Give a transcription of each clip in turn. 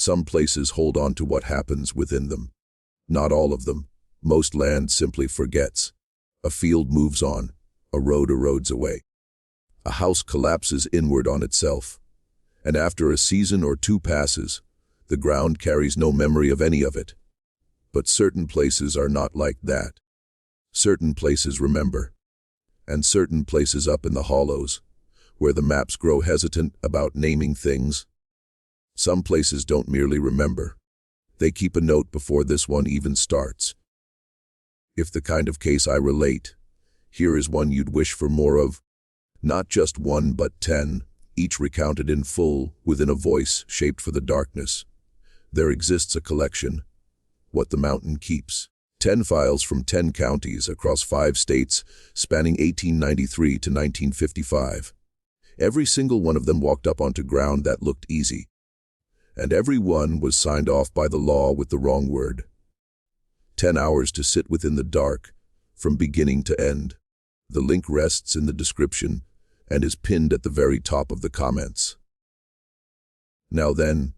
Some places hold on to what happens within them. Not all of them. Most land simply forgets. A field moves on. A road erodes away. A house collapses inward on itself. And after a season or two passes, the ground carries no memory of any of it. But certain places are not like that. Certain places remember. And certain places up in the hollows, where the maps grow hesitant about naming things. Some places don't merely remember. They keep a note before this one even starts. If the kind of case I relate, here is one you'd wish for more of. Not just one but 10, each recounted in full within a voice shaped for the darkness. There exists a collection, What the Mountain Keeps. 10 files from 10 counties across 5 states spanning 1893 to 1955. Every single one of them walked up onto ground that looked easy. And every one was signed off by the law with the wrong word. 10 hours to sit within the dark, from beginning to end. The link rests in the description and is pinned at the very top of the comments. Now then,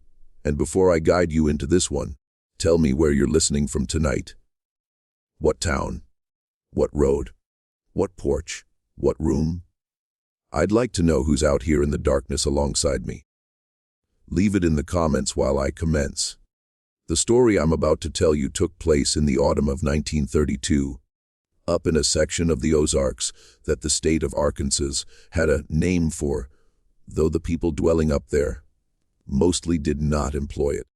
and before I guide you into this one, tell me where you're listening from tonight. What town? What road? What porch? What room? I'd like to know who's out here in the darkness alongside me. Leave it in the comments while I commence. The story I'm about to tell you took place in the autumn of 1932, up in a section of the Ozarks that the state of Arkansas had a name for, though the people dwelling up there mostly did not employ it.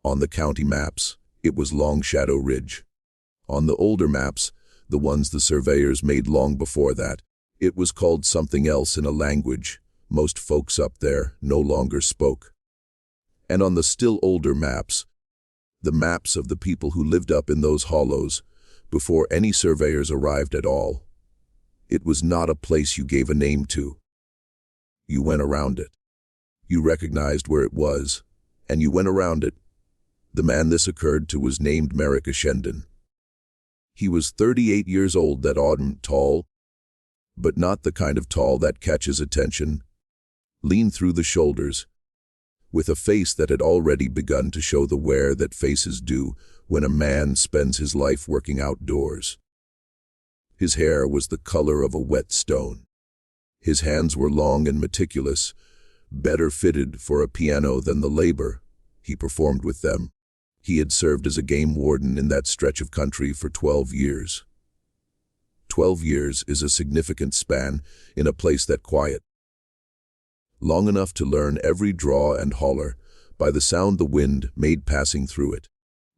On the county maps, it was Longshadow Ridge. On the older maps, the ones the surveyors made long before that, it was called something else in a language most folks up there no longer spoke. And on the still older maps, the maps of the people who lived up in those hollows before any surveyors arrived at all, it was not a place you gave a name to. You went around it. You recognized where it was, and you went around it. The man this occurred to was named Merrick Ashendon. He was 38 years old that autumn, tall, but not the kind of tall that catches attention, lean through the shoulders, with a face that had already begun to show the wear that faces do when a man spends his life working outdoors. His hair was the color of a wet stone. His hands were long and meticulous, better fitted for a piano than the labor he performed with them. He had served as a game warden in that stretch of country for 12 years. 12 years is a significant span in a place that quiet. Long enough to learn every draw and holler by the sound the wind made passing through it.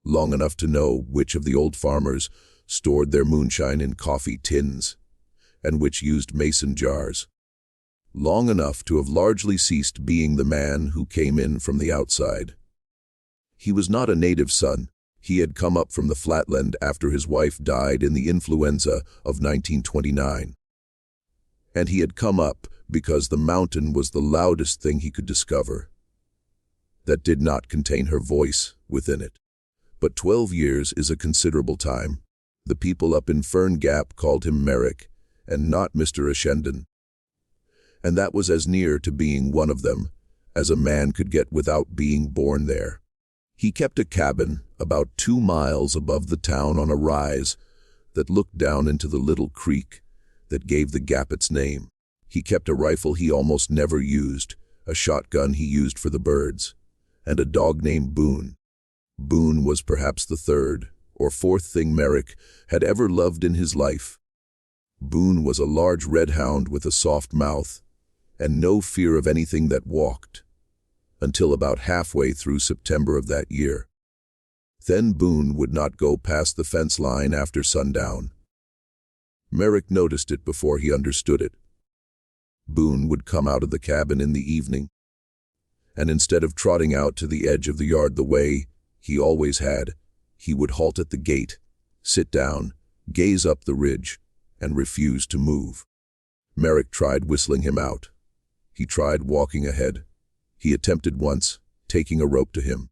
Long enough to know which of the old farmers stored their moonshine in coffee tins and which used mason jars. Long enough to have largely ceased being the man who came in from the outside. He was not a native son. He had come up from the flatland after his wife died in the influenza of 1929. And he had come up because the mountain was the loudest thing he could discover that did not contain her voice within it. But 12 years is a considerable time. The people up in Fern Gap called him Merrick, and not Mr. Ashendon. And that was as near to being one of them as a man could get without being born there. He kept a cabin about 2 miles above the town on a rise that looked down into the little creek that gave the gap its name. He kept a rifle he almost never used, a shotgun he used for the birds, and a dog named Boone. Boone was perhaps the third or fourth thing Merrick had ever loved in his life. Boone was a large red hound with a soft mouth and no fear of anything that walked, until about halfway through September of that year. Then Boone would not go past the fence line after sundown. Merrick noticed it before he understood it. Boone would come out of the cabin in the evening, and instead of trotting out to the edge of the yard the way he always had, he would halt at the gate, sit down, gaze up the ridge, and refuse to move. Merrick tried whistling him out. He tried walking ahead. He attempted once, taking a rope to him.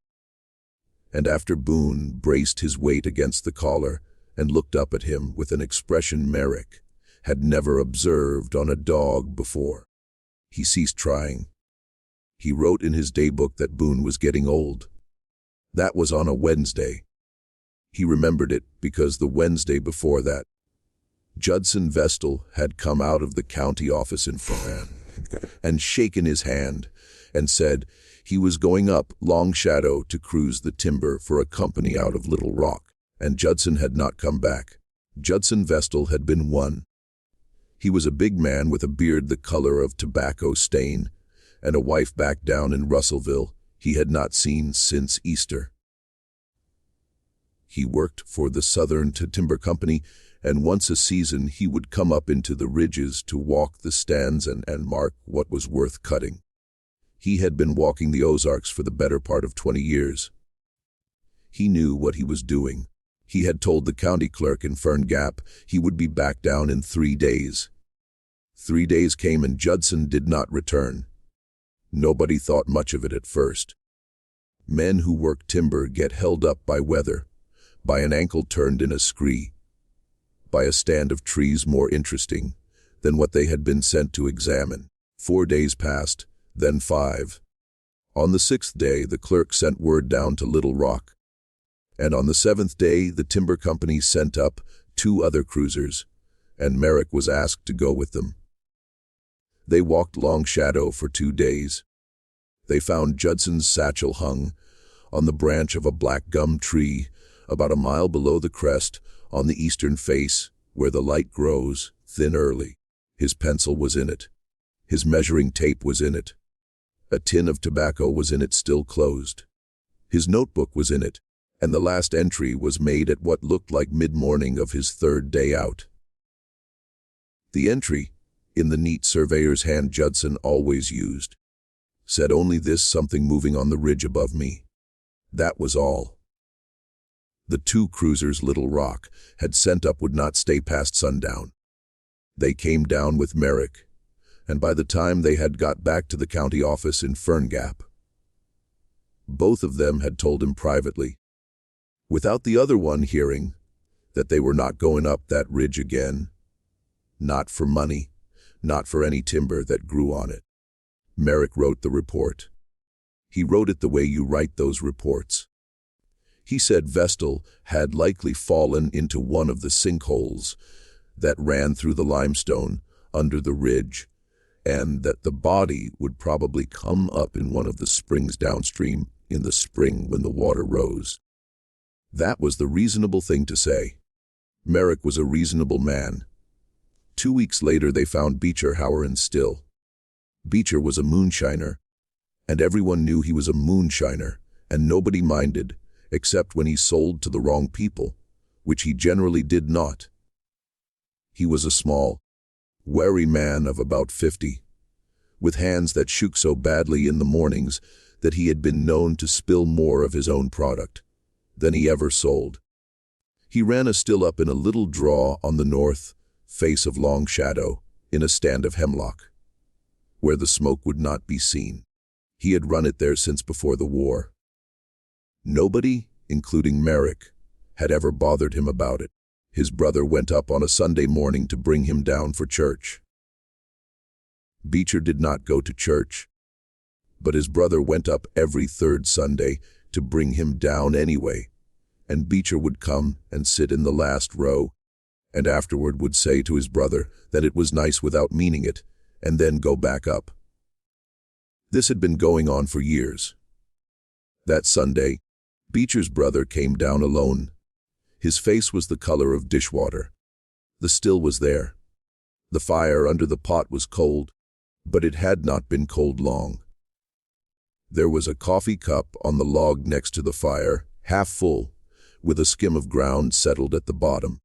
And after Boone braced his weight against the collar and looked up at him with an expression Merrick had never observed on a dog before, he ceased trying. He wrote in his daybook that Boone was getting old, That was on a Wednesday. He remembered it because the Wednesday before that, Judson Vestal had come out of the county office in Foran and shaken his hand and said he was going up Longshadow to cruise the timber for a company out of Little Rock, and Judson had not come back. Judson Vestal had been won. He was a big man with a beard the color of tobacco stain and a wife back down in Russellville he had not seen since Easter. He worked for the Southern Timber Company, and once a season he would come up into the ridges to walk the stands and mark what was worth cutting. He had been walking the Ozarks for the better part of 20 years. He knew what he was doing. He had told the county clerk in Fern Gap he would be back down in 3 days. 3 days came and Judson did not return. Nobody thought much of it at first. Men who work timber get held up by weather, by an ankle turned in a scree, by a stand of trees more interesting than what they had been sent to examine. 4 days passed, then 5. On the 6th day, the clerk sent word down to Little Rock. And on the 7th day, the timber company sent up 2 other cruisers, and Merrick was asked to go with them. They walked Longshadow for 2 days. They found Judson's satchel hung on the branch of a black gum tree about a mile below the crest on the eastern face where the light grows thin early. His pencil was in it. His measuring tape was in it. A tin of tobacco was in it still closed. His notebook was in it, and the last entry was made at what looked like mid-morning of his 3rd day out. The entry, in the neat surveyor's hand Judson always used, said only this: something moving on the ridge above me. That was all. The 2 cruisers Little Rock had sent up would not stay past sundown. They came down with Merrick, and by the time they had got back to the county office in Fern Gap, both of them had told him privately, without the other one hearing, that they were not going up that ridge again. Not for money, not for any timber that grew on it. Merrick wrote the report. He wrote it the way you write those reports. He said Vestal had likely fallen into one of the sinkholes that ran through the limestone under the ridge, and that the body would probably come up in one of the springs downstream in the spring when the water rose. That was the reasonable thing to say. Merrick was a reasonable man. 2 weeks later they found Beecher Howard still. Beecher was a moonshiner, and everyone knew he was a moonshiner, and nobody minded, except when he sold to the wrong people, which he generally did not. He was a small, wary man of about 50, with hands that shook so badly in the mornings that he had been known to spill more of his own product than he ever sold. He ran a still up in a little draw on the north face of Longshadow in a stand of hemlock, where the smoke would not be seen. He had run it there since before the war. Nobody, including Merrick, had ever bothered him about it. His brother went up on a Sunday morning to bring him down for church. Beecher did not go to church, but his brother went up every 3rd Sunday to bring him down anyway, and Beecher would come and sit in the last row, and afterward would say to his brother that it was nice without meaning it, and then go back up. This had been going on for years. That Sunday, Beecher's brother came down alone. His face was the color of dishwater. The still was there. The fire under the pot was cold, but it had not been cold long. There was a coffee cup on the log next to the fire, half full, with a skim of ground settled at the bottom.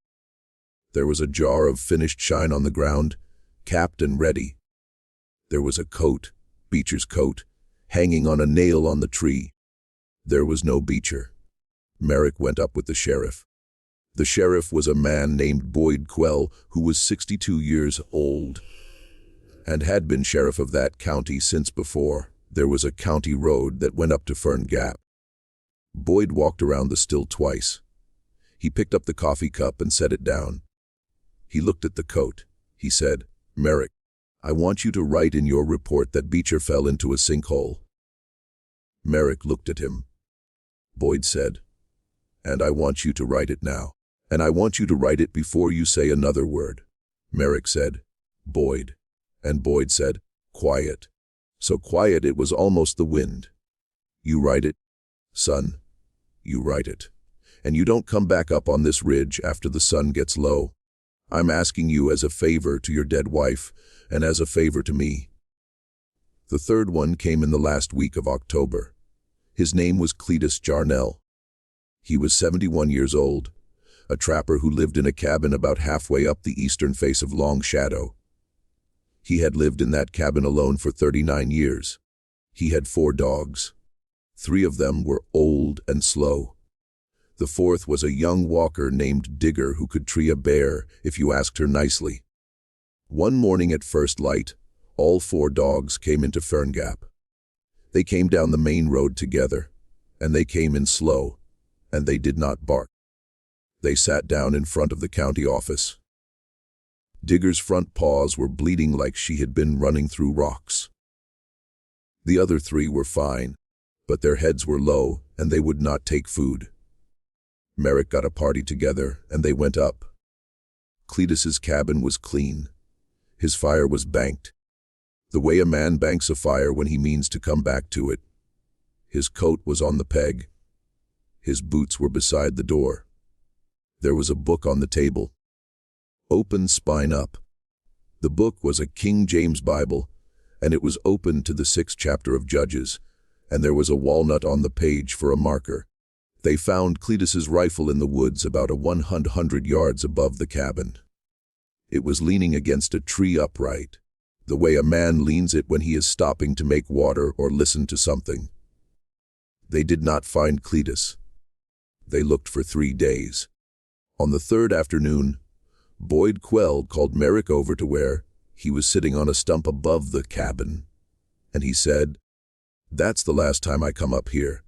There was a jar of finished shine on the ground, capped and ready. There was a coat, Beecher's coat, hanging on a nail on the tree. There was no Beecher. Merrick went up with the sheriff. The sheriff was a man named Boyd Quell, who was 62 years old, and had been sheriff of that county since before there was a county road that went up to Fern Gap. Boyd walked around the still twice. He picked up the coffee cup and set it down. He looked at the coat. He said, "Merrick, I want you to write in your report that Beecher fell into a sinkhole." Merrick looked at him. Boyd said. "And I want you to write it now. And I want you to write it before you say another word." Merrick said, "Boyd." And Boyd said, "Quiet." So quiet it was almost the wind. "You write it, son. You write it. And you don't come back up on this ridge after the sun gets low. I'm asking you as a favor to your dead wife and as a favor to me." The third one came in the last week of October. His name was Cletus Jarnell. He was 71 years old, a trapper who lived in a cabin about halfway up the eastern face of Longshadow. He had lived in that cabin alone for 39 years. He had 4 dogs. 3 of them were old and slow. The 4th was a young walker named Digger who could tree a bear if you asked her nicely. One morning at first light, all 4 dogs came into Fern Gap. They came down the main road together, and they came in slow, and they did not bark. They sat down in front of the county office. Digger's front paws were bleeding like she had been running through rocks. The other 3 were fine, but their heads were low and they would not take food. Merrick got a party together and they went up. Cletus's cabin was clean. His fire was banked, the way a man banks a fire when he means to come back to it. His coat was on the peg. His boots were beside the door. There was a book on the table. Open spine up. The book was a King James Bible, and it was open to the 6th chapter of Judges, and there was a walnut on the page for a marker. They found Cletus's rifle in the woods about 100 yards above the cabin. It was leaning against a tree upright, the way a man leans it when he is stopping to make water or listen to something. They did not find Cletus. They looked for 3 days. On the 3rd afternoon, Boyd Quell called Merrick over to where he was sitting on a stump above the cabin, and he said, "That's the last time I come up here.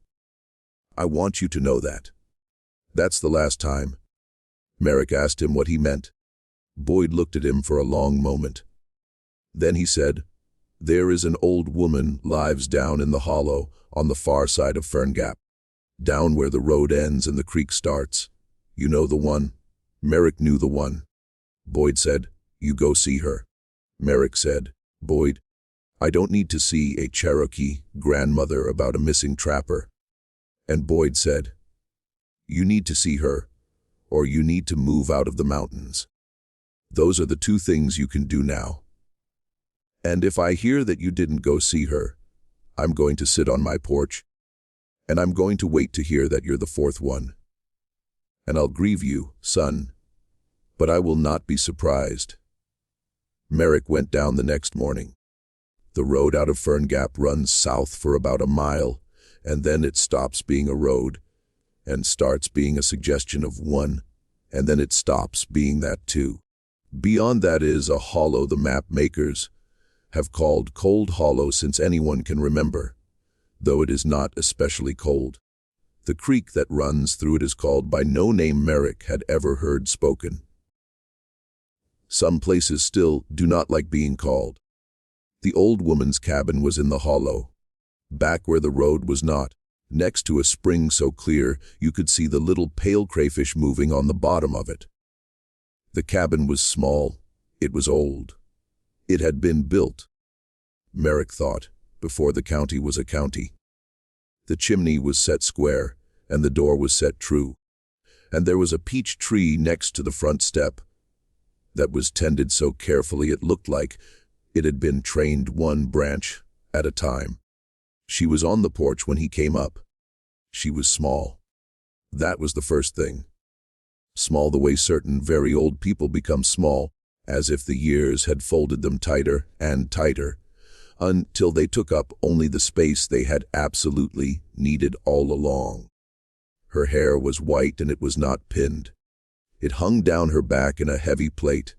I want you to know that. That's the last time." Merrick asked him what he meant. Boyd looked at him for a long moment. Then he said, "There is an old woman lives down in the hollow on the far side of Fern Gap, down where the road ends and the creek starts. You know the one?" Merrick knew the one. Boyd said, "You go see her." Merrick said, "Boyd, I don't need to see a Cherokee grandmother about a missing trapper." And Boyd said, "You need to see her, or you need to move out of the mountains. Those are the 2 things you can do now. And if I hear that you didn't go see her, I'm going to sit on my porch, and I'm going to wait to hear that you're the 4th one. And I'll grieve you, son, but I will not be surprised." Merrick went down the next morning. The road out of Fern Gap runs south for about a mile, and then it stops being a road and starts being a suggestion of one, and then it stops being that too. Beyond that is a hollow the map makers have called Cold Hollow since anyone can remember, though it is not especially cold. The creek that runs through it is called by no name Merrick had ever heard spoken. Some places still do not like being called. The old woman's cabin was in the hollow, back where the road was not, next to a spring so clear you could see the little pale crayfish moving on the bottom of it. The cabin was small. It was old. It had been built, Merrick thought, before the county was a county. The chimney was set square, and the door was set true, and there was a peach tree next to the front step that was tended so carefully it looked like it had been trained one branch at a time. She was on the porch when he came up. She was small. That was the first thing. Small the way certain very old people become small, as if the years had folded them tighter and tighter, until they took up only the space they had absolutely needed all along. Her hair was white and it was not pinned. It hung down her back in a heavy plait.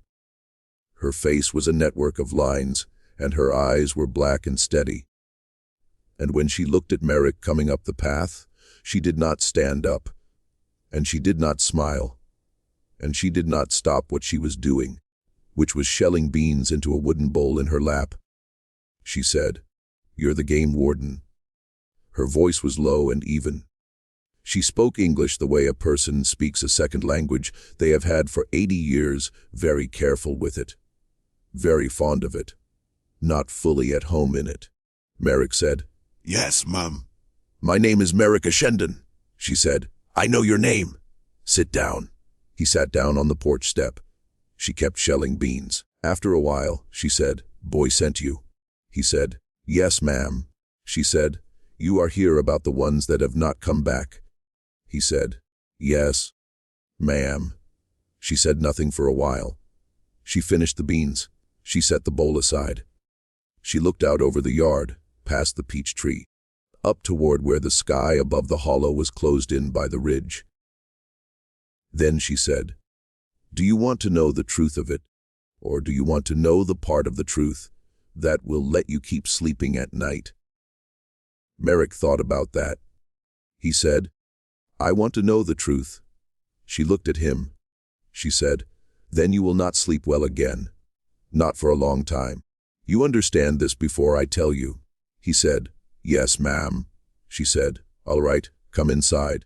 Her face was a network of lines, and her eyes were black and steady. And when she looked at Merrick coming up the path, she did not stand up, and she did not smile, and she did not stop what she was doing, which was shelling beans into a wooden bowl in her lap. She said, "You're the game warden." Her voice was low and even. She spoke English the way a person speaks a second language they have had for 80 years, very careful with it, very fond of it, not fully at home in it. Merrick said, "Yes, Mum." "My name is Merrick Ashendon," she said. "I know your name. Sit down." He sat down on the porch step. She kept shelling beans. After a while, she said, "Boy sent you." He said, "Yes, ma'am." She said, "You are here about the ones that have not come back." He said, "Yes, ma'am." She said nothing for a while. She finished the beans. She set the bowl aside. She looked out over the yard, past the peach tree, up toward where the sky above the hollow was closed in by the ridge. Then she said, "Do you want to know the truth of it, or do you want to know the part of the truth that will let you keep sleeping at night?" Merrick thought about that. He said, "I want to know the truth." She looked at him. She said, "Then you will not sleep well again. Not for a long time. You understand this before I tell you." He said, "Yes, ma'am." She said, "All right, come inside.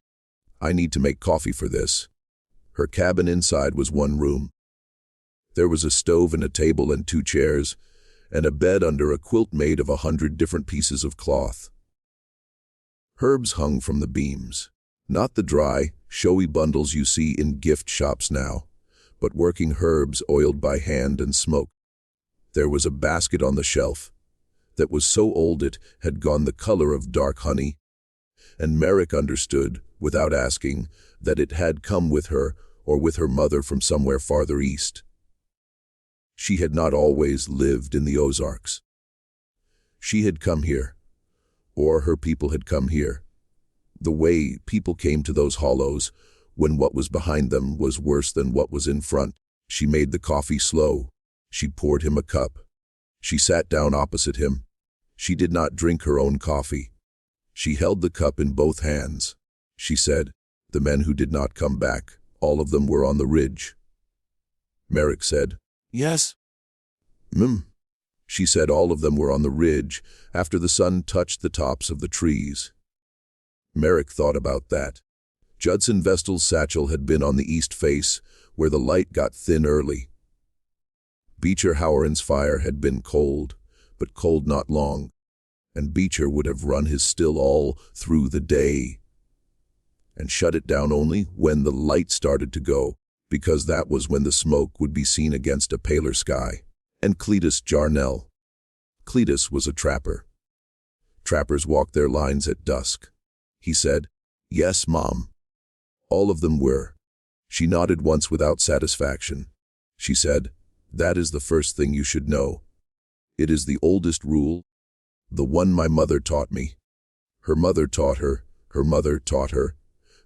I need to make coffee for this." Her cabin inside was one room. There was a stove and a table and 2 chairs, and a bed under a quilt made of 100 different pieces of cloth. Herbs hung from the beams. Not the dry, showy bundles you see in gift shops now, but working herbs oiled by hand and smoke. There was a basket on the shelf that was so old it had gone the color of dark honey, and Merrick understood, without asking, that it had come with her or with her mother from somewhere farther east. She had not always lived in the Ozarks. She had come here, or her people had come here. The way people came to those hollows, when what was behind them was worse than what was in front. She made the coffee slow. She poured him a cup. She sat down opposite him. She did not drink her own coffee. She held the cup in both hands. She said, "The men who did not come back, all of them were on the ridge." Merrick said, "Yes." She said all of them were on the ridge after the sun touched the tops of the trees. Merrick thought about that. Judson Vestal's satchel had been on the east face, where the light got thin early. Beecher Howard's fire had been cold, but cold not long, and Beecher would have run his still all through the day and shut it down only when the light started to go, because that was when the smoke would be seen against a paler sky. And Cletus Jarnell. Cletus was a trapper. Trappers walked their lines at dusk. He said, "Yes, Mom." All of them were. She nodded once without satisfaction. She said, "That is the first thing you should know. It is the oldest rule, the one my mother taught me. Her mother taught her, her mother taught her,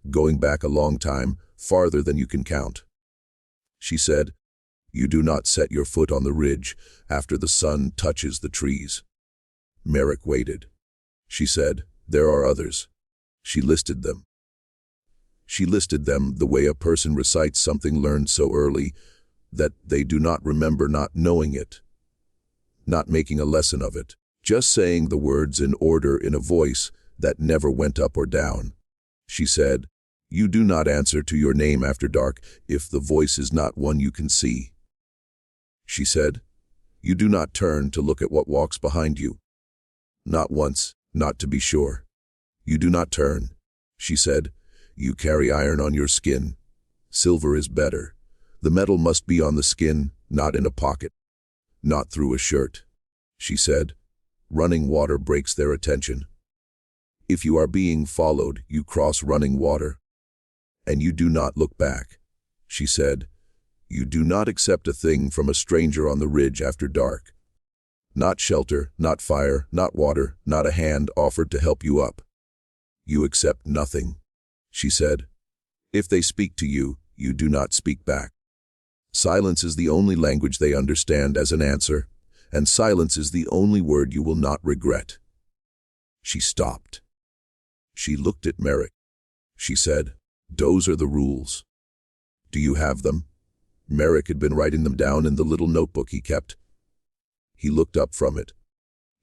going back a long time, farther than you can count." She said, "You do not set your foot on the ridge after the sun touches the trees." Merrick waited. She said, "There are others." She listed them. She listed them the way a person recites something learned so early that they do not remember not knowing it, not making a lesson of it, just saying the words in order in a voice that never went up or down. She said, "You do not answer to your name after dark if the voice is not one you can see." She said, "You do not turn to look at what walks behind you. Not once, not to be sure. You do not turn." She said, "You carry iron on your skin. Silver is better. The metal must be on the skin, not in a pocket, not through a shirt." She said, "Running water breaks their attention. If you are being followed, you cross running water, and you do not look back." She said, "You do not accept a thing from a stranger on the ridge after dark. Not shelter, not fire, not water, not a hand offered to help you up. You accept nothing." She said, "If they speak to you, you do not speak back. Silence is the only language they understand as an answer, and silence is the only word you will not regret." She stopped. She looked at Merrick. She said, "Those are the rules. Do you have them?" Merrick had been writing them down in the little notebook he kept. He looked up from it.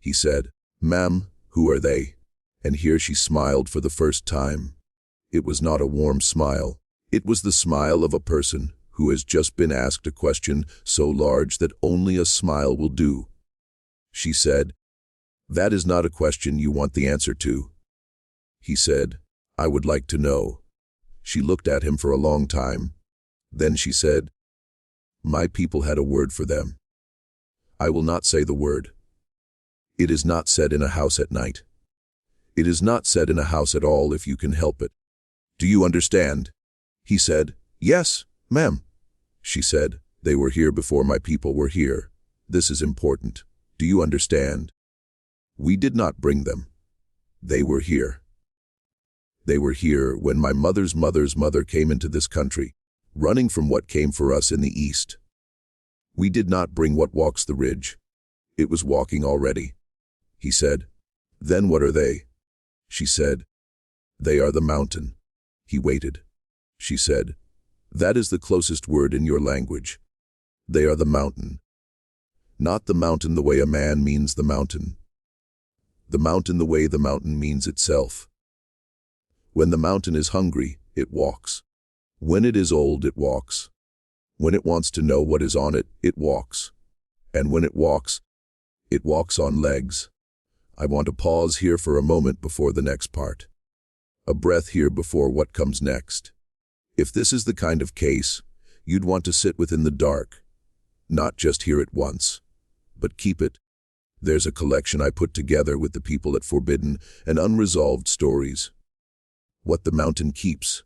He said, "Ma'am, who are they?" And here she smiled for the first time. It was not a warm smile. It was the smile of a person who has just been asked a question so large that only a smile will do. She said, "That is not a question you want the answer to." He said, "I would like to know." She looked at him for a long time. Then she said, "My people had a word for them. I will not say the word. It is not said in a house at night. It is not said in a house at all if you can help it. Do you understand?" He said, "Yes, ma'am." She said, "They were here before my people were here. This is important. Do you understand? We did not bring them. They were here. They were here when my mother's mother's mother came into this country, running from what came for us in the east. We did not bring what walks the ridge. It was walking already." He said, "Then what are they?" She said, "They are the mountain." He waited. She said, "That is the closest word in your language. They are the mountain. Not the mountain the way a man means the mountain. The mountain the way the mountain means itself. When the mountain is hungry, it walks. When it is old, it walks. When it wants to know what is on it, it walks. And when it walks on legs." I want to pause here for a moment before the next part. A breath here before what comes next. If this is the kind of case, you'd want to sit within the dark. Not just hear it once, but keep it. There's a collection I put together with the people at Forbidden and Unresolved Stories. What the Mountain Keeps.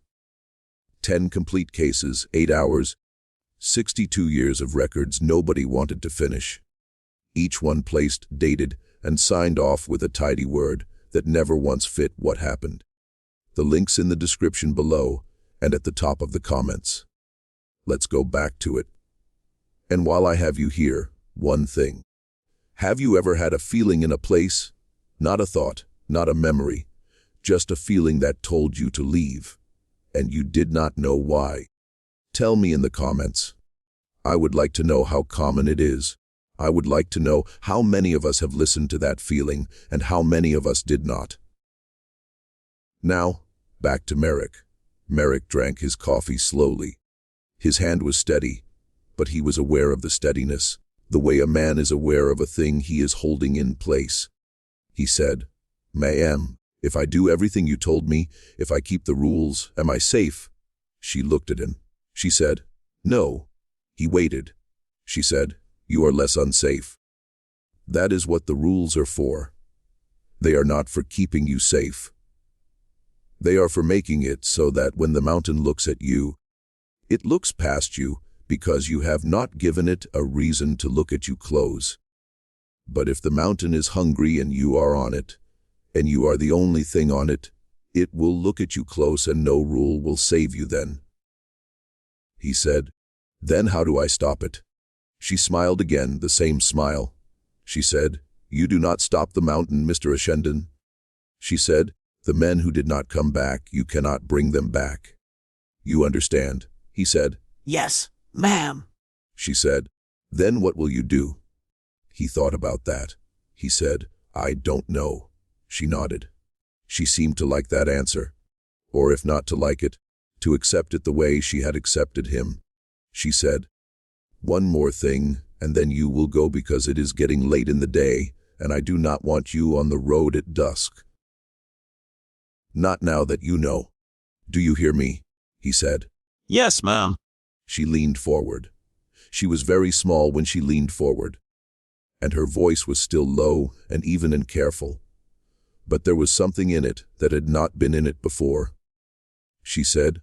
10 complete cases, 8 hours, 62 years of records nobody wanted to finish. Each one placed, dated, and signed off with a tidy word that never once fit what happened. The link's in the description below and at the top of the comments. Let's go back to it. And while I have you here, one thing. Have you ever had a feeling in a place? Not a thought, not a memory, just a feeling that told you to leave, and you did not know why? Tell me in the comments. I would like to know how common it is. I would like to know how many of us have listened to that feeling and how many of us did not. Now, back to Merrick. Merrick drank his coffee slowly. His hand was steady, but he was aware of the steadiness, the way a man is aware of a thing he is holding in place. He said, "Ma'am, if I do everything you told me, if I keep the rules, am I safe?" She looked at him. She said, "No." He waited. She said, "You are less unsafe. That is what the rules are for. They are not for keeping you safe. They are for making it so that when the mountain looks at you, it looks past you because you have not given it a reason to look at you close. But if the mountain is hungry and you are on it, and you are the only thing on it, it will look at you close and no rule will save you then." He said, "Then how do I stop it?" She smiled again, the same smile. She said, "You do not stop the mountain, Mr. Ashendon." She said, "The men who did not come back, you cannot bring them back. You understand?" He said, Yes, ma'am. She said, "Then what will you do?" He thought about that. He said, "I don't know." She nodded. She seemed to like that answer. Or if not to like it, to accept it the way she had accepted him. She said, "One more thing, and then you will go because it is getting late in the day, and I do not want you on the road at dusk. Not now that you know. Do you hear me?" he said. Yes, ma'am. She leaned forward. She was very small when she leaned forward, and her voice was still low and even and careful. But there was something in it that had not been in it before. She said,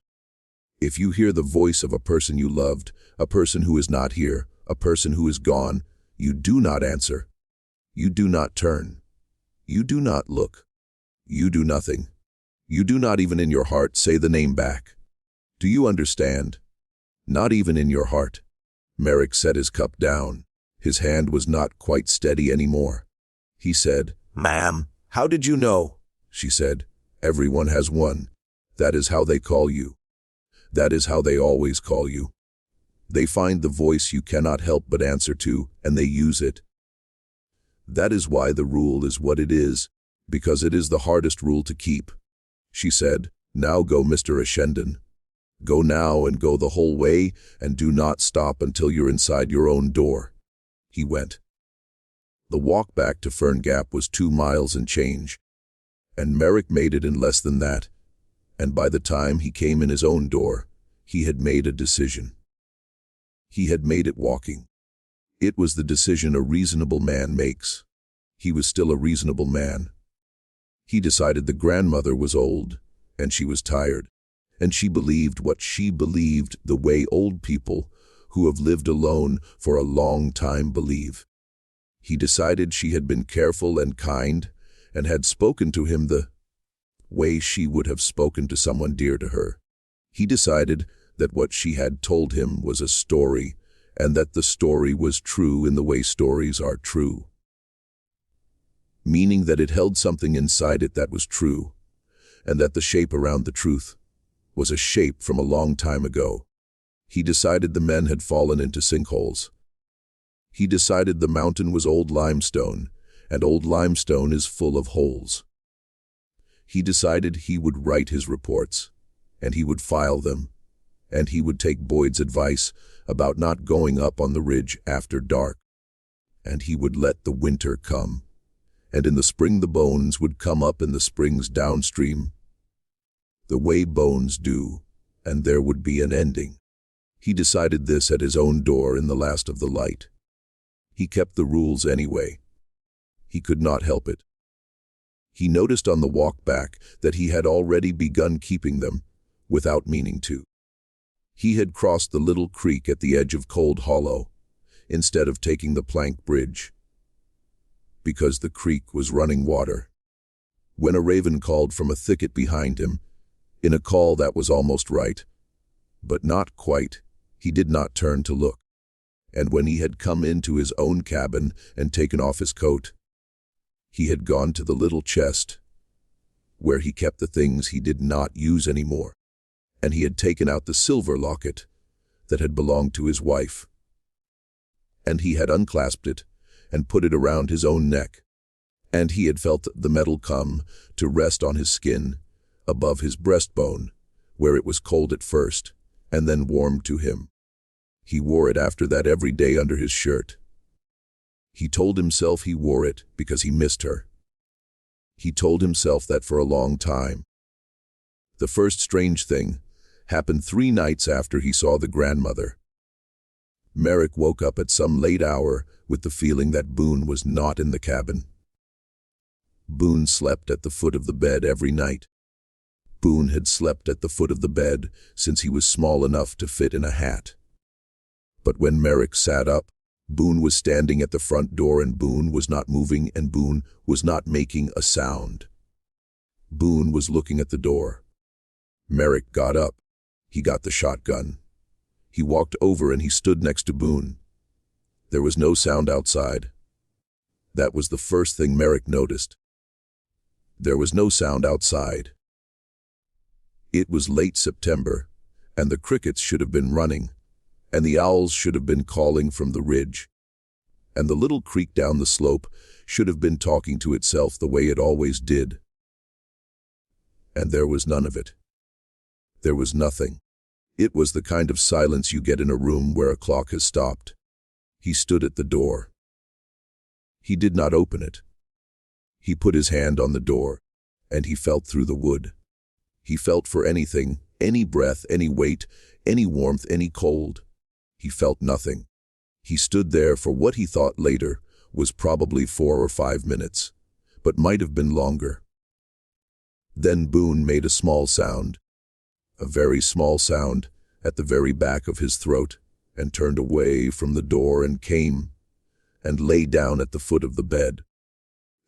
"If you hear the voice of a person you loved, a person who is not here, a person who is gone, you do not answer. You do not turn. You do not look. You do nothing. You do not even in your heart say the name back. Do you understand? Not even in your heart." Merrick set his cup down. His hand was not quite steady anymore. He said, Ma'am. "How did you know?" She said, "Everyone has one. That is how they call you. That is how they always call you. They find the voice you cannot help but answer to, and they use it. That is why the rule is what it is, because it is the hardest rule to keep." She said, Now go, Mr. Ashendon. Go now and go the whole way, and do not stop until you're inside your own door." He went. The walk back to Fern Gap was 2 miles and change, and Merrick made it in less than that, and by the time he came in his own door, he had made a decision. He had made it walking. It was the decision a reasonable man makes. He was still a reasonable man. He decided the grandmother was old, and she was tired, and she believed what she believed the way old people who have lived alone for a long time believe. He decided she had been careful and kind, and had spoken to him the way she would have spoken to someone dear to her. He decided that what she had told him was a story, and that the story was true in the way stories are true. Meaning that it held something inside it that was true, and that the shape around the truth was a shape from a long time ago. He decided the men had fallen into sinkholes. He decided the mountain was old limestone, and old limestone is full of holes. He decided he would write his reports, and he would file them, and he would take Boyd's advice about not going up on the ridge after dark, and he would let the winter come, and in the spring the bones would come up in the springs downstream, the way bones do, and there would be an ending. He decided this at his own door in the last of the light. He kept the rules anyway. He could not help it. He noticed on the walk back that he had already begun keeping them, without meaning to. He had crossed the little creek at the edge of Cold Hollow, instead of taking the plank bridge, because the creek was running water. When a raven called from a thicket behind him, in a call that was almost right, but not quite, he did not turn to look. And when he had come into his own cabin and taken off his coat, he had gone to the little chest where he kept the things he did not use anymore, and he had taken out the silver locket that had belonged to his wife, and he had unclasped it and put it around his own neck, and he had felt the metal come to rest on his skin above his breastbone, where it was cold at first and then warm to him. He wore it after that every day under his shirt. He told himself he wore it because he missed her. He told himself that for a long time. The first strange thing happened 3 nights after he saw the grandmother. Merrick woke up at some late hour with the feeling that Boone was not in the cabin. Boone slept at the foot of the bed every night. Boone had slept at the foot of the bed since he was small enough to fit in a hat. But when Merrick sat up, Boone was standing at the front door, and Boone was not moving, and Boone was not making a sound. Boone was looking at the door. Merrick got up. He got the shotgun. He walked over and he stood next to Boone. There was no sound outside. That was the first thing Merrick noticed. There was no sound outside. It was late September, and the crickets should have been running, and the owls should have been calling from the ridge, and the little creek down the slope should have been talking to itself the way it always did. And there was none of it. There was nothing. It was the kind of silence you get in a room where a clock has stopped. He stood at the door. He did not open it. He put his hand on the door, and he felt through the wood. He felt for anything, any breath, any weight, any warmth, any cold. He felt nothing. He stood there for what he thought later was probably 4 or 5 minutes, but might have been longer. Then Boone made a small sound, a very small sound, at the very back of his throat, and turned away from the door and came and lay down at the foot of the bed.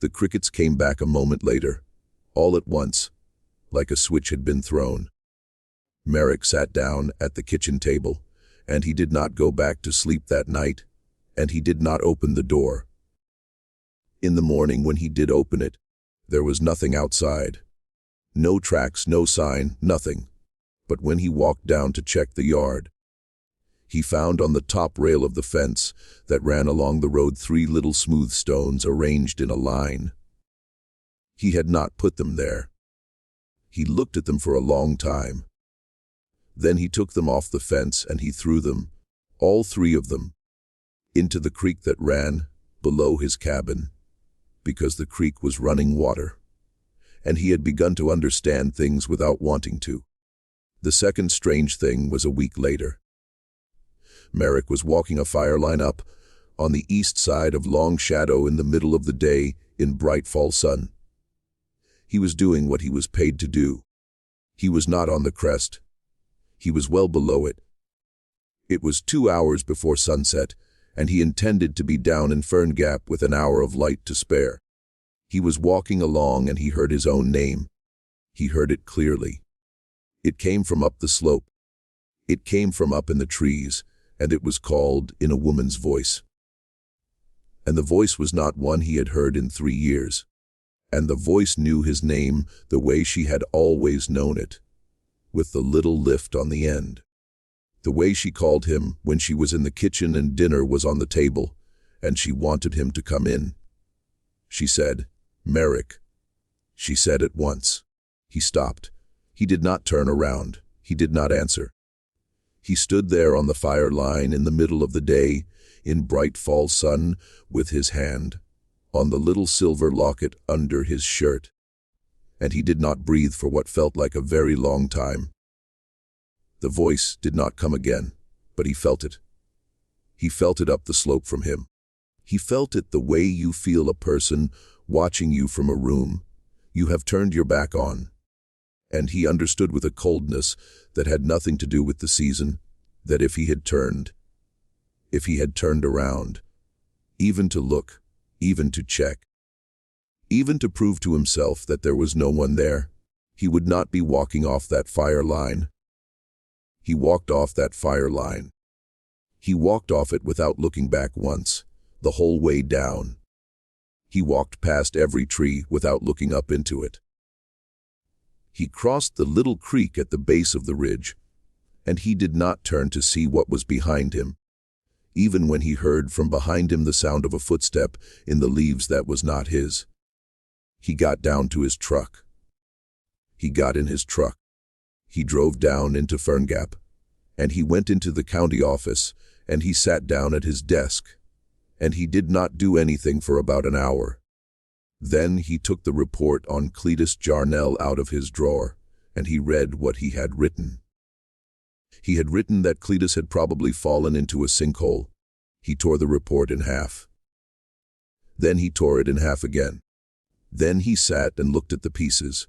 The crickets came back a moment later, all at once, like a switch had been thrown. Merrick sat down at the kitchen table, and he did not go back to sleep that night, and he did not open the door. In the morning, when he did open it, there was nothing outside. No tracks, no sign, nothing. But when he walked down to check the yard, he found on the top rail of the fence that ran along the road 3 little smooth stones arranged in a line. He had not put them there. He looked at them for a long time. Then he took them off the fence and he threw them, all three of them, into the creek that ran below his cabin, because the creek was running water, and he had begun to understand things without wanting to. The second strange thing was a week later. Merrick was walking a fire line up on the east side of Longshadow in the middle of the day in bright fall sun. He was doing what he was paid to do. He was not on the crest. He was well below it. It was 2 hours before sunset, and he intended to be down in Fern Gap with an hour of light to spare. He was walking along and he heard his own name. He heard it clearly. It came from up the slope. It came from up in the trees, and it was called in a woman's voice. And the voice was not one he had heard in 3 years. And the voice knew his name the way she had always known it, with the little lift on the end. The way she called him when she was in the kitchen and dinner was on the table, and she wanted him to come in. She said, "Merrick." She said it once. He stopped. He did not turn around. He did not answer. He stood there on the fire line in the middle of the day, in bright fall sun, with his hand on the little silver locket under his shirt. And he did not breathe for what felt like a very long time. The voice did not come again, but he felt it. He felt it up the slope from him. He felt it the way you feel a person watching you from a room you have turned your back on. And he understood with a coldness that had nothing to do with the season, that if he had turned around, even to look, even to check, even to prove to himself that there was no one there, he would not be walking off that fire line. He walked off that fire line. He walked off it without looking back once, the whole way down. He walked past every tree without looking up into it. He crossed the little creek at the base of the ridge, and he did not turn to see what was behind him, even when he heard from behind him the sound of a footstep in the leaves that was not his. He got down to his truck. He got in his truck. He drove down into Fern Gap, and he went into the county office, and he sat down at his desk, and he did not do anything for about an hour. Then he took the report on Cletus Jarnell out of his drawer, and he read what he had written. He had written that Cletus had probably fallen into a sinkhole. He tore the report in half. Then he tore it in half again. Then he sat and looked at the pieces.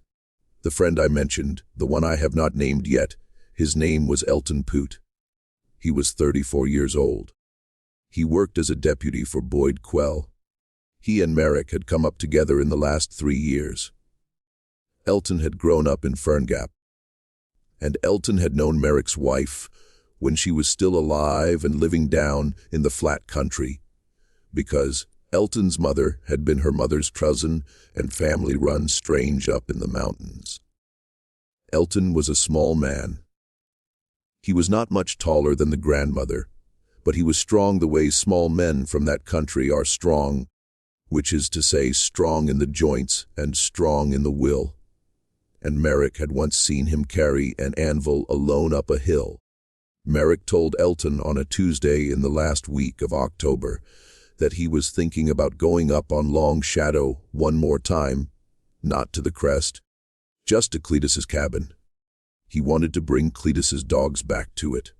The friend I mentioned, the one I have not named yet, his name was Elton Poot. He was 34 years old. He worked as a deputy for Boyd Quell. He and Merrick had come up together in the last 3 years. Elton had grown up in Fern Gap, and Elton had known Merrick's wife when she was still alive and living down in the flat country, because Elton's mother had been her mother's cousin and family run strange up in the mountains. Elton was a small man. He was not much taller than the grandmother, but he was strong the way small men from that country are strong, which is to say strong in the joints and strong in the will. And Merrick had once seen him carry an anvil alone up a hill. Merrick told Elton on a Tuesday in the last week of October that he was thinking about going up on Longshadow one more time, not to the crest, just to Cletus's cabin. He wanted to bring Cletus's dogs back to it.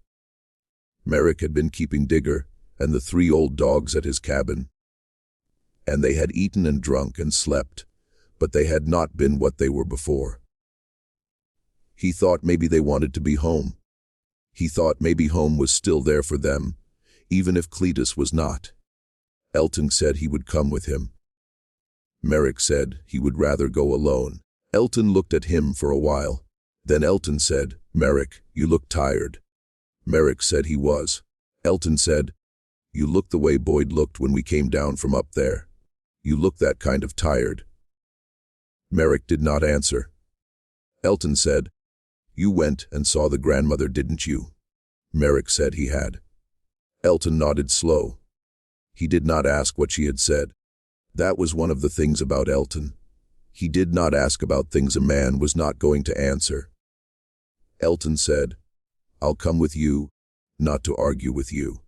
Merrick had been keeping Digger and the 3 old dogs at his cabin, and they had eaten and drunk and slept, but they had not been what they were before. He thought maybe they wanted to be home. He thought maybe home was still there for them, even if Cletus was not. Elton said he would come with him. Merrick said he would rather go alone. Elton looked at him for a while. Then Elton said, "Merrick, you look tired." Merrick said he was. Elton said, "You look the way Boyd looked when we came down from up there. You look that kind of tired." Merrick did not answer. Elton said, "You went and saw the grandmother, didn't you?" Merrick said he had. Elton nodded slow. He did not ask what she had said. That was one of the things about Elton. He did not ask about things a man was not going to answer. Elton said, "I'll come with you, not to argue with you.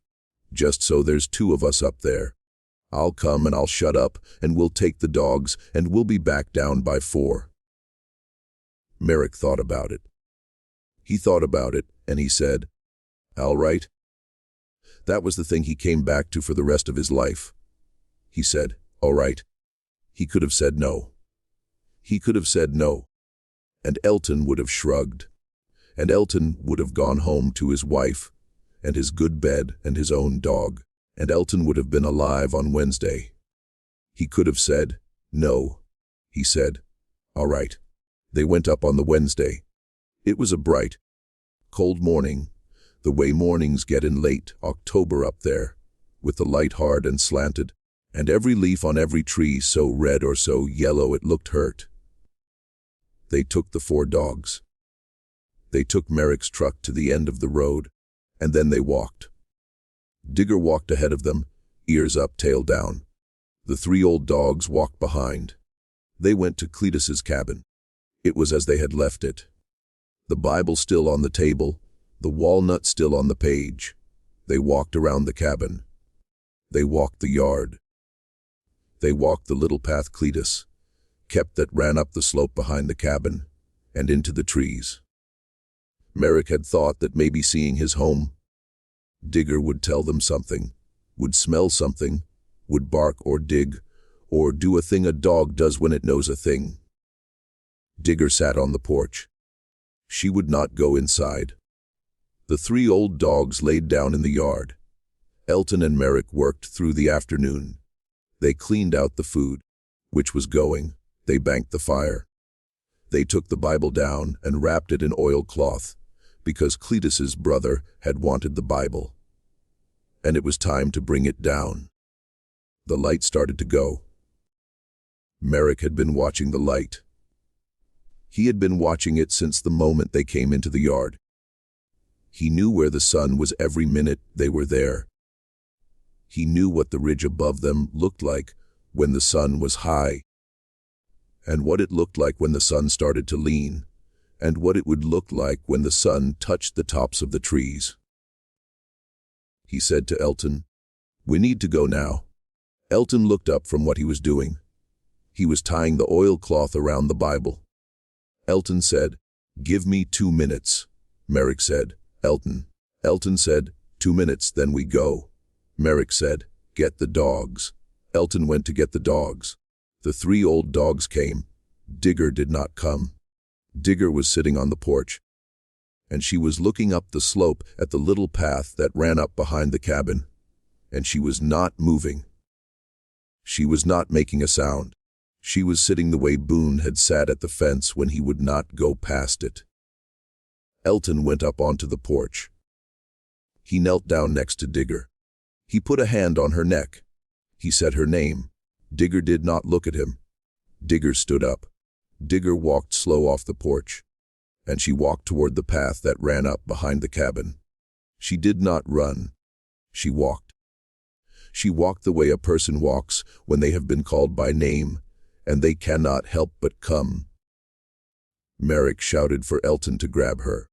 Just so there's two of us up there. I'll come and I'll shut up, and we'll take the dogs, and we'll be back down by 4. Merrick thought about it. He thought about it, and he said, "All right." That was the thing he came back to for the rest of his life. He said, "All right." He could have said no. He could have said no. And Elton would have shrugged. And Elton would have gone home to his wife, and his good bed and his own dog. And Elton would have been alive on Wednesday. He could have said, no. He said, "All right." They went up on the Wednesday. It was a bright, cold morning, the way mornings get in late October up there, with the light hard and slanted, and every leaf on every tree so red or so yellow it looked hurt. They took the 4 dogs. They took Merrick's truck to the end of the road, and then they walked. Digger walked ahead of them, ears up, tail down. The 3 old dogs walked behind. They went to Cletus's cabin. It was as they had left it. The Bible still on the table, the walnut still on the page. They walked around the cabin. They walked the yard. They walked the little path Cletus kept that ran up the slope behind the cabin and into the trees. Merrick had thought that maybe seeing his home, Digger would tell them something, would smell something, would bark or dig, or do a thing a dog does when it knows a thing. Digger sat on the porch. She would not go inside. The 3 old dogs laid down in the yard. Elton and Merrick worked through the afternoon. They cleaned out the food, which was going. They banked the fire. They took the Bible down and wrapped it in oilcloth, because Cletus's brother had wanted the Bible. And it was time to bring it down. The light started to go. Merrick had been watching the light. He had been watching it since the moment they came into the yard. He knew where the sun was every minute they were there. He knew what the ridge above them looked like when the sun was high, and what it looked like when the sun started to lean, and what it would look like when the sun touched the tops of the trees. He said to Elton, "We need to go now." Elton looked up from what he was doing. He was tying the oilcloth around the Bible. Elton said, "Give me 2 minutes." Merrick said, "Elton." Elton said, 2 minutes, then we go." Merrick said, "Get the dogs." Elton went to get the dogs. The 3 old dogs came. Digger did not come. Digger was sitting on the porch, and she was looking up the slope at the little path that ran up behind the cabin, and she was not moving. She was not making a sound. She was sitting the way Boone had sat at the fence when he would not go past it. Elton went up onto the porch. He knelt down next to Digger. He put a hand on her neck. He said her name. Digger did not look at him. Digger stood up. Digger walked slow off the porch, and she walked toward the path that ran up behind the cabin. She did not run. She walked. She walked the way a person walks when they have been called by name, and they cannot help but come. Merrick shouted for Elton to grab her.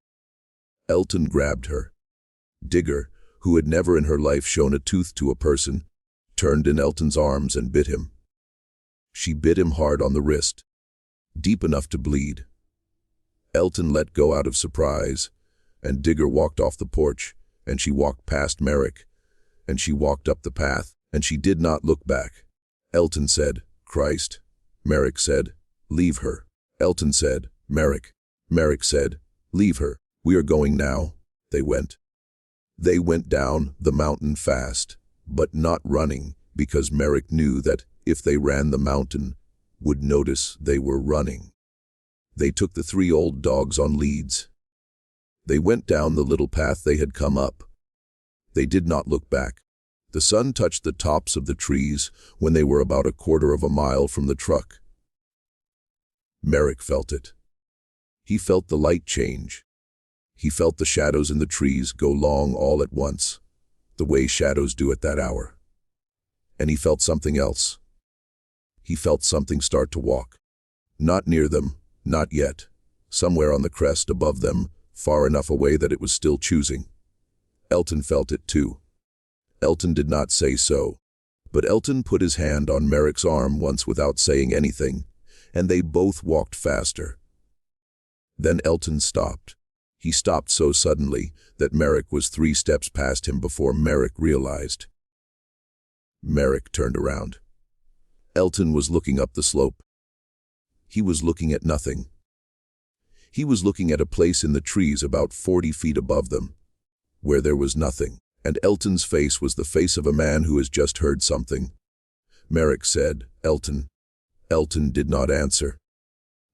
Elton grabbed her. Digger, who had never in her life shown a tooth to a person, turned in Elton's arms and bit him. She bit him hard on the wrist, deep enough to bleed. Elton let go out of surprise, and Digger walked off the porch, and she walked past Merrick, and she walked up the path, and she did not look back. Elton said, "Christ." Merrick said, "Leave her." Elton said, "Merrick." Merrick said, "Leave her. We are going now." They went. They went down the mountain fast, but not running, because Merrick knew that if they ran the mountain, would notice they were running. They took the 3 old dogs on leads. They went down the little path they had come up. They did not look back. The sun touched the tops of the trees when they were about 1/4 of a mile from the truck. Merrick felt it. He felt the light change. He felt the shadows in the trees go long all at once, the way shadows do at that hour. And he felt something else. He felt something start to walk. Not near them, not yet. Somewhere on the crest above them, far enough away that it was still choosing. Elton felt it too. Elton did not say so, but Elton put his hand on Merrick's arm once without saying anything, and they both walked faster. Then Elton stopped. He stopped so suddenly that Merrick was 3 steps past him before Merrick realized. Merrick turned around. Elton was looking up the slope. He was looking at nothing. He was looking at a place in the trees about 40 feet above them, where there was nothing, and Elton's face was the face of a man who has just heard something. Merrick said, "Elton." Elton did not answer.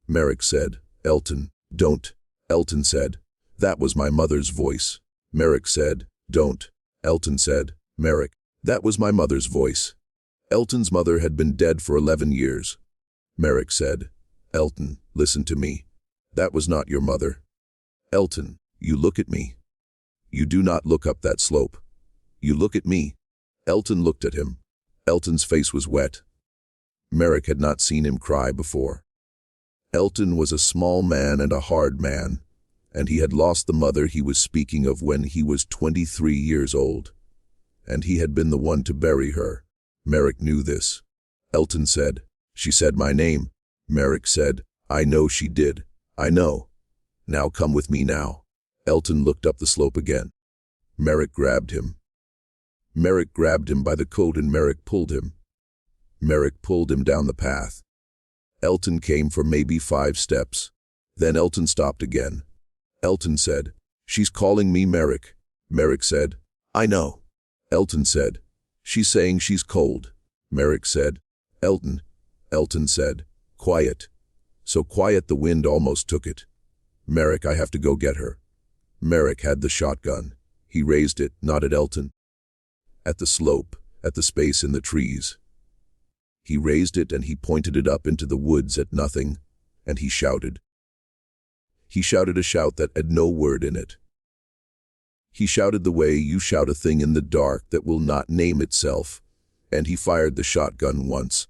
Merrick said, "Elton, don't." Elton said, "That was my mother's voice." Merrick said, "Don't." Elton said, "Merrick, that was my mother's voice." Elton's mother had been dead for 11 years. Merrick said, "Elton, listen to me. That was not your mother. Elton, you look at me. You do not look up that slope. You look at me." Elton looked at him. Elton's face was wet. Merrick had not seen him cry before. Elton was a small man and a hard man, and he had lost the mother he was speaking of when he was 23 years old, and he had been the one to bury her. Merrick knew this. Elton said, "She said my name." Merrick said, "I know she did. I know. Now come with me now." Elton looked up the slope again. Merrick grabbed him. Merrick grabbed him by the coat and Merrick pulled him. Merrick pulled him down the path. Elton came for maybe 5 steps. Then Elton stopped again. Elton said, "She's calling me Merrick." Merrick said, "I know." Elton said, "She's saying she's cold." Merrick said, "Elton." Elton said, "Quiet." So quiet the wind almost took it. "Merrick, I have to go get her." Merrick had the shotgun. He raised it, not at Elton. At the slope, at the space in the trees. He raised it and he pointed it up into the woods at nothing, and he shouted. He shouted a shout that had no word in it. He shouted the way you shout a thing in the dark that will not name itself, and he fired the shotgun once,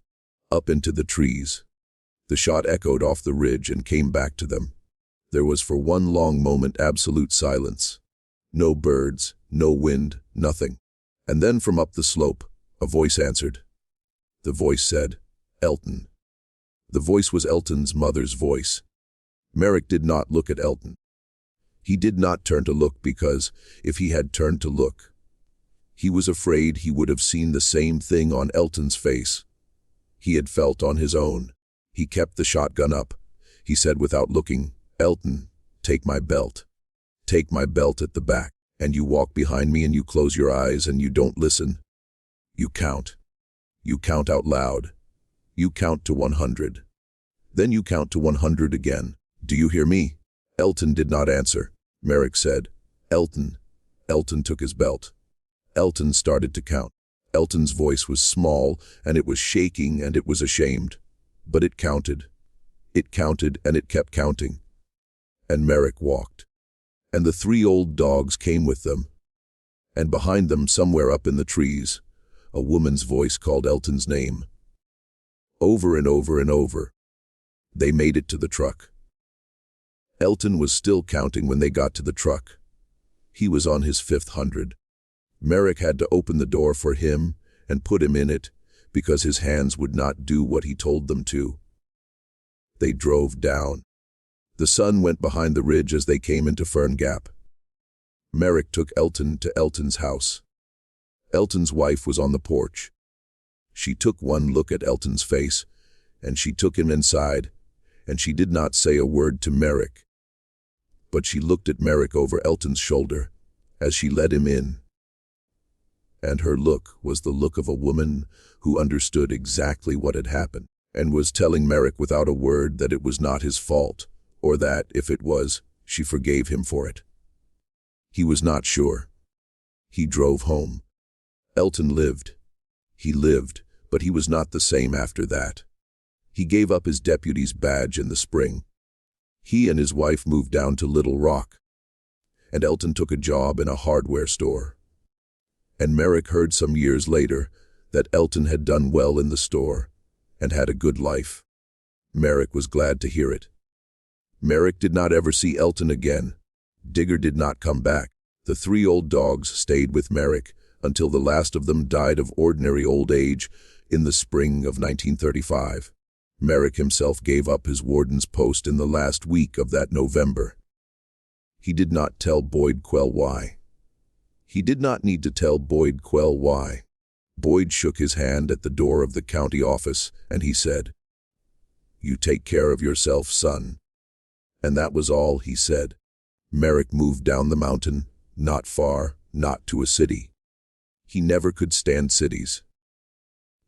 up into the trees. The shot echoed off the ridge and came back to them. There was for one long moment absolute silence. No birds, no wind, nothing. And then from up the slope, a voice answered. The voice said, "Elton." The voice was Elton's mother's voice. Merrick did not look at Elton. He did not turn to look because, if he had turned to look, he was afraid he would have seen the same thing on Elton's face he had felt on his own. He kept the shotgun up. He said without looking, "Elton, take my belt. Take my belt at the back, and you walk behind me and you close your eyes and you don't listen. You count. You count out loud. You count to 100. Then you count to 100 again. Do you hear me?" Elton did not answer. Merrick said, "Elton." Elton took his belt. Elton started to count. Elton's voice was small, and it was shaking, and it was ashamed. But it counted. It counted, and it kept counting. And Merrick walked. And the 3 old dogs came with them. And behind them, somewhere up in the trees, a woman's voice called Elton's name. Over and over and over. They made it to the truck. Elton was still counting when they got to the truck. He was on his 5th 100. Merrick had to open the door for him and put him in it because his hands would not do what he told them to. They drove down. The sun went behind the ridge as they came into Fern Gap. Merrick took Elton to Elton's house. Elton's wife was on the porch. She took one look at Elton's face, and she took him inside, and she did not say a word to Merrick. But she looked at Merrick over Elton's shoulder as she led him in. And her look was the look of a woman who understood exactly what had happened and was telling Merrick without a word that it was not his fault, or that, if it was, she forgave him for it. He was not sure. He drove home. Elton lived. He lived, but he was not the same after that. He gave up his deputy's badge in the spring. He and his wife moved down to Little Rock. And Elton took a job in a hardware store. And Merrick heard some years later that Elton had done well in the store and had a good life. Merrick was glad to hear it. Merrick did not ever see Elton again. Digger did not come back. The 3 old dogs stayed with Merrick until the last of them died of ordinary old age in the spring of 1935. Merrick himself gave up his warden's post in the last week of that November. He did not tell Boyd Quell why. He did not need to tell Boyd Quell why. Boyd shook his hand at the door of the county office, and he said, "You take care of yourself, son." And that was all he said. Merrick moved down the mountain, not far, not to a city. He never could stand cities.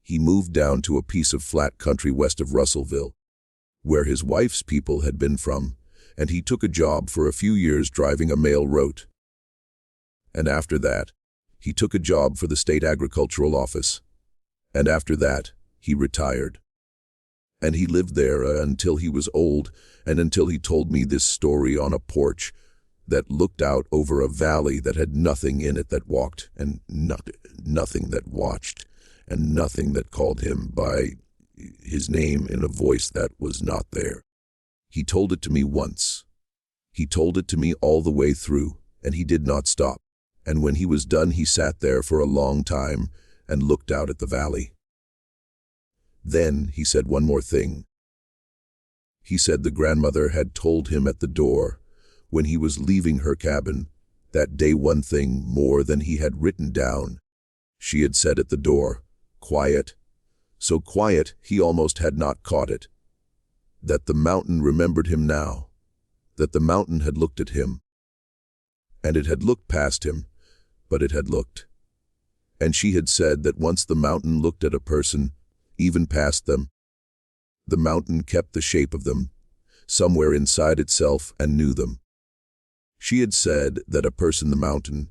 He moved down to a piece of flat country west of Russellville, where his wife's people had been from, and he took a job for a few years driving a mail route. And after that, he took a job for the state agricultural office. And after that, he retired. And he lived there until he was old, and until he told me this story on a porch that looked out over a valley that had nothing in it that walked, and nothing that watched, and nothing that called him by his name in a voice that was not there. He told it to me once. He told it to me all the way through, and he did not stop. And when he was done, he sat there for a long time and looked out at the valley. Then he said one more thing. He said the grandmother had told him at the door, when he was leaving her cabin, that day one thing more than he had written down. She had said at the door, quiet, so quiet he almost had not caught it, that the mountain remembered him now, that the mountain had looked at him. And it had looked past him, but it had looked. And she had said that once the mountain looked at a person, even past them, the mountain kept the shape of them, somewhere inside itself, and knew them. She had said that a person the mountain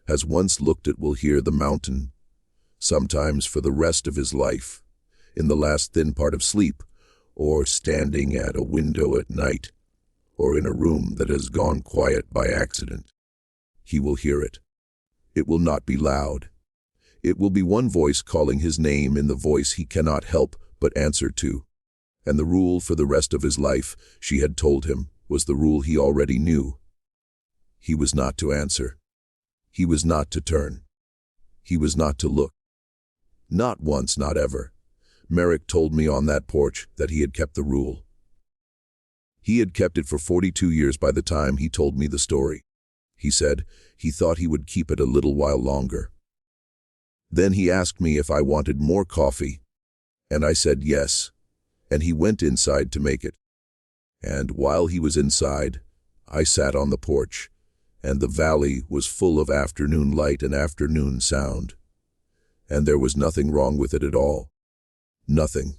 has once looked at will hear the mountain, sometimes for the rest of his life, in the last thin part of sleep, or standing at a window at night, or in a room that has gone quiet by accident. He will hear it. It will not be loud. It will be one voice calling his name in the voice he cannot help but answer to. And the rule for the rest of his life, she had told him, was the rule he already knew. He was not to answer. He was not to turn. He was not to look. Not once, not ever. Merrick told me on that porch that he had kept the rule. He had kept it for 42 years by the time he told me the story. He said he thought he would keep it a little while longer. Then he asked me if I wanted more coffee, and I said yes, and he went inside to make it. And while he was inside, I sat on the porch, and the valley was full of afternoon light and afternoon sound. And there was nothing wrong with it at all. Nothing.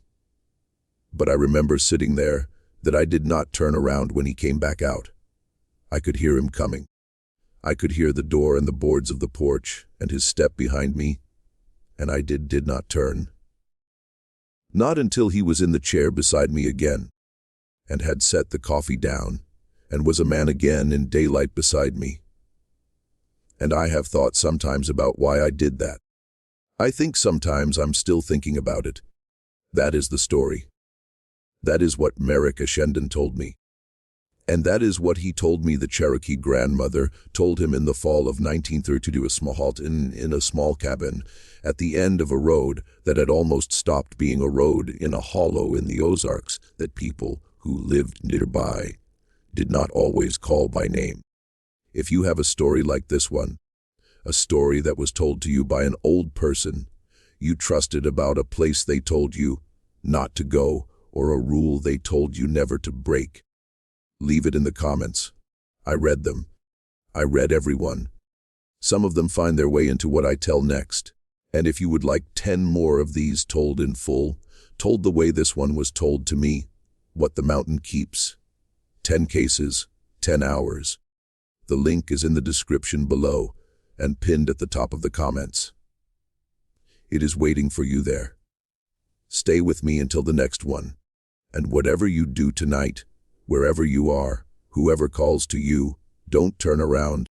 But I remember sitting there that I did not turn around when he came back out. I could hear him coming. I could hear the door and the boards of the porch and his step behind me, and I did not turn. Not until he was in the chair beside me again, and had set the coffee down, and was a man again in daylight beside me. And I have thought sometimes about why I did that. I think sometimes I'm still thinking about it. That is the story. That is what Merrick Ashendon told me. And that is what he told me the Cherokee grandmother told him in the fall of 1932, a small halt in a small cabin at the end of a road that had almost stopped being a road in a hollow in the Ozarks that people who lived nearby did not always call by name. If you have a story like this one, a story that was told to you by an old person you trusted about a place they told you not to go or a rule they told you never to break, leave it in the comments. I read them. I read every one. Some of them find their way into what I tell next. And if you would like 10 more of these told in full, told the way this one was told to me, what the mountain keeps, 10 cases, 10 hours. The link is in the description below and pinned at the top of the comments. It is waiting for you there. Stay with me until the next one. And whatever you do tonight, wherever you are, whoever calls to you, don't turn around.